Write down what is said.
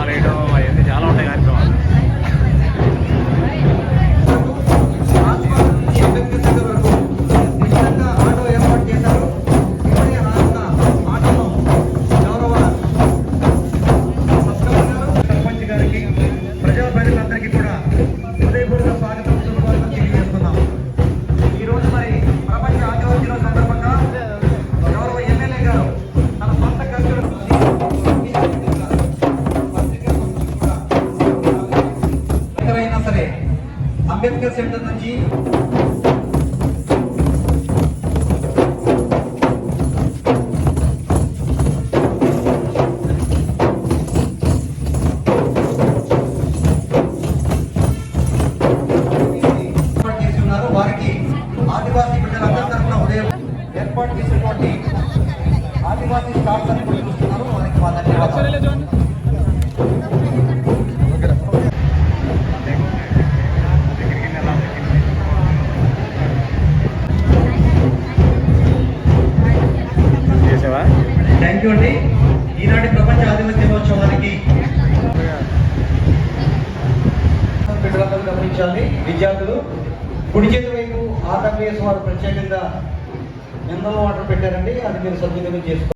వేయడం అవన్నీ చాలా ఉంటాయి కార్యక్రమాలు. ప్రజాప్రతినిధులందరికీ కూడా హృదయపూర్వక స్వాగతం సుస్వాగతం తెలియజేస్తున్నాం. ఈరోజు మరి ప్రపంచ ఆదివాసీ దినం సందర్భంగా గౌరవ ఎమ్మెల్యే గారు తన సొంత ఖర్చులు ఎక్కడైనా సరే అంబేద్కర్ సెంటర్ నుంచి వారికి ఆదివాసీ బిడ్డలందరి తరఫున ఉదయం ఏర్పాటు చేసినటువంటి ఆదివాసీ స్టాఫ్ అని కూడా చూస్తున్నారు. వారికి మా ధన్యవాదాలు. థ్యాంక్ యూ అండి. ఈనాటి ప్రపంచ ఆదివాసీ దినోత్సవానికి బిడ్డలందరూ గమనించాలి. విద్యార్థులు కుడి చేతి వైపు ఆర్డబ్ల్యూఎస్ వారు ప్రత్యేకంగా మినరల్ వాటర్ పెట్టారండి, అది మీరు సద్వినియోగం చేసుకోవాలి.